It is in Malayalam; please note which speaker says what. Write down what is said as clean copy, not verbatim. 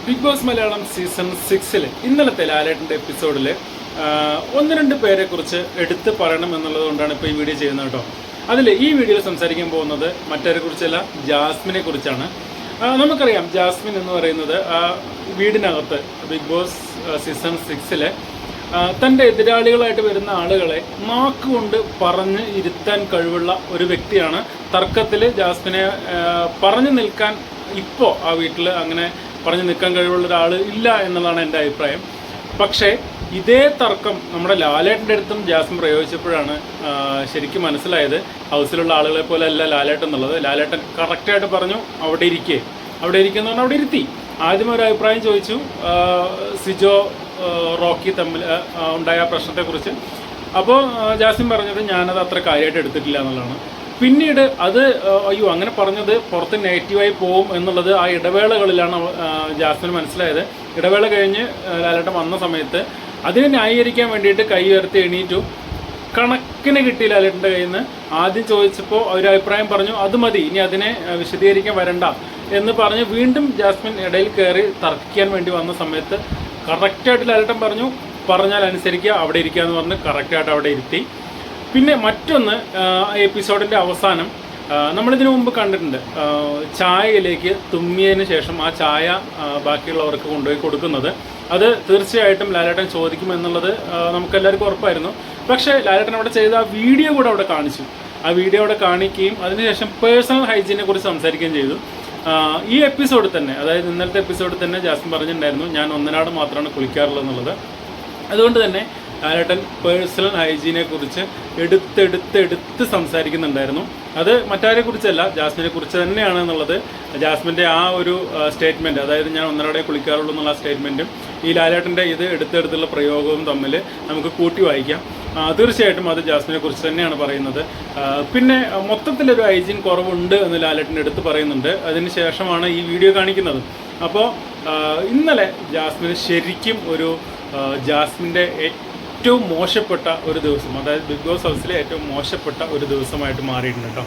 Speaker 1: ബിഗ് ബോസ് മലയാളം സീസൺ 6 ഇന്നലത്തെ ലാലേട്ടൻ്റെ എപ്പിസോഡിൽ ഒന്ന് രണ്ട് പേരെ കുറിച്ച് എടുത്ത് പറയണം എന്നുള്ളത് കൊണ്ടാണ് ഇപ്പോൾ ഈ വീഡിയോ ചെയ്യുന്നത് കേട്ടോ. അതിൽ ഈ വീഡിയോയിൽ സംസാരിക്കാൻ പോകുന്നത് മറ്റാരെ കുറിച്ചല്ല, ജാസ്മിനെ കുറിച്ചാണ്. നമുക്കറിയാം ജാസ്മിൻ എന്ന് പറയുന്നത് വീടിനകത്ത് ബിഗ് ബോസ് സീസൺ 6 തൻ്റെ എതിരാളികളായിട്ട് വരുന്ന ആളുകളെ നാക്കുകൊണ്ട് പറഞ്ഞ് ഇരുത്താൻ കഴിവുള്ള ഒരു വ്യക്തിയാണ്. തർക്കത്തിൽ ജാസ്മിനെ പറഞ്ഞു നിൽക്കാൻ ഇപ്പോൾ ആ വീട്ടിൽ അങ്ങനെ പറഞ്ഞു നിൽക്കാൻ കഴിവുള്ള ഒരാൾ ഇല്ല എന്നുള്ളതാണ് എൻ്റെ അഭിപ്രായം. പക്ഷേ ഇതേ തർക്കം നമ്മുടെ ലാലേട്ടൻ്റെ അടുത്തും ജാസ്മിൻ പ്രയോഗിച്ചപ്പോഴാണ് ശരിക്കും മനസ്സിലായത് ഹൗസിലുള്ള ആളുകളെ പോലെ അല്ല ലാലേട്ടൻ എന്നുള്ളത്. ലാലേട്ടൻ കറക്റ്റായിട്ട് പറഞ്ഞു അവിടെ ഇരിക്കുക എന്ന് പറഞ്ഞാൽ അവിടെ ഇരുത്തി. ആദ്യം ഒരു അഭിപ്രായം ചോദിച്ചു സിജോ റോക്കി തമ്മിൽ ഉണ്ടായ പ്രശ്നത്തെക്കുറിച്ച്. അപ്പോൾ ജാസ്മിൻ പറഞ്ഞത് ഞാനത് അത്ര കാര്യമായിട്ട് എടുത്തിട്ടില്ല എന്നുള്ളതാണ്. പിന്നീട് അത് അയ്യോ അങ്ങനെ പറഞ്ഞത് പുറത്ത് നെഗറ്റീവായി പോകും എന്നുള്ളത് ആ ഇടവേളകളിലാണ് ജാസ്മിൻ മനസ്സിലായത്. ഇടവേള കഴിഞ്ഞ് ലാലേട്ടൻ വന്ന സമയത്ത് അതിനെ ന്യായീകരിക്കാൻ വേണ്ടിയിട്ട് കൈ ഉയർത്തി എണീറ്റു. കണക്കിന് കിട്ടി ലാലേട്ടൻ്റെ കയ്യിൽ നിന്ന്. ആദ്യം ചോദിച്ചപ്പോൾ ഒരു അഭിപ്രായം പറഞ്ഞു, അത് മതി, ഇനി അതിനെ വിശദീകരിക്കാൻ വരണ്ട എന്ന് പറഞ്ഞ് വീണ്ടും ജാസ്മിൻ ഇടയിൽ കയറി തർക്കിക്കാൻ വേണ്ടി വന്ന സമയത്ത് കറക്റ്റായിട്ട് ലാലേട്ടൻ പറഞ്ഞു, പറഞ്ഞാൽ അനുസരിക്കുക, അവിടെ ഇരിക്കുക എന്ന് പറഞ്ഞ് കറക്റ്റായിട്ട് അവിടെ ഇരുത്തി. പിന്നെ മറ്റൊന്ന്, എപ്പിസോഡിൻ്റെ അവസാനം നമ്മളിതിനു മുമ്പ് കണ്ടിട്ടുണ്ട്, ചായയിലേക്ക് തുമ്മിയതിന് ശേഷം ആ ചായ ബാക്കിയുള്ളവർക്ക് കൊണ്ടുപോയി കൊടുക്കുന്നത്. അത് തീർച്ചയായിട്ടും ലാലേട്ടൻ ചോദിക്കുമെന്നുള്ളത് നമുക്കെല്ലാവർക്കും ഉറപ്പായിരുന്നു. പക്ഷേ ലാലേട്ടൻ അവിടെ ചെയ്ത ആ വീഡിയോ കൂടെ അവിടെ കാണിച്ചു. ആ വീഡിയോ അവിടെ കാണിക്കുകയും അതിനുശേഷം പേഴ്സണൽ ഹൈജീനെ കുറിച്ച് സംസാരിക്കുകയും ചെയ്തു. ഈ എപ്പിസോഡിൽ തന്നെ, അതായത് ഇന്നലത്തെ എപ്പിസോഡിൽ തന്നെ ജാസ്മിൻ പറഞ്ഞിട്ടുണ്ടായിരുന്നു ഞാൻ ഒന്നരാട് മാത്രമാണ് കുളിക്കാറുള്ളത് എന്നുള്ളത്. അതുകൊണ്ട് തന്നെ ലാലേട്ടൻ പേഴ്സണൽ ഹൈജീനെ കുറിച്ച് എടുത്ത് സംസാരിക്കുന്നുണ്ടായിരുന്നു. അത് മറ്റാരെ കുറിച്ചല്ല, ജാസ്മിനെ കുറിച്ച് തന്നെയാണ് എന്നുള്ളത് ജാസ്മിൻ്റെ ആ ഒരു സ്റ്റേറ്റ്മെൻറ്റ്, അതായത് ഞാൻ ഒന്നരാടെ കുളിക്കാറുള്ളൂ എന്നുള്ള സ്റ്റേറ്റ്മെൻറ്റും ഈ ലാലേട്ടൻ്റെ ഇത് എടുത്തുള്ള പ്രയോഗവും തമ്മിൽ നമുക്ക് കൂട്ടി വായിക്കാം. തീർച്ചയായിട്ടും അത് ജാസ്മിനെ കുറിച്ച് തന്നെയാണ് പറയുന്നത്. പിന്നെ മൊത്തത്തിലൊരു ഹൈജീൻ കുറവുണ്ട് എന്ന് ലാലേട്ടൻ്റെ എടുത്ത് പറയുന്നുണ്ട്. അതിന് ശേഷമാണ് ഈ വീഡിയോ കാണിക്കുന്നത്. അപ്പോൾ ഇന്നലെ ജാസ്മിന് ശരിക്കും ഒരു ജാസ്മിൻ്റെ ഏറ്റവും മോശപ്പെട്ട ഒരു ദിവസം, അതായത് ബിഗ് ബോസ് ഹൗസിലെ ഏറ്റവും മോശപ്പെട്ട ഒരു ദിവസമായിട്ട് മാറിയിട്ടുണ്ട് കേട്ടോ.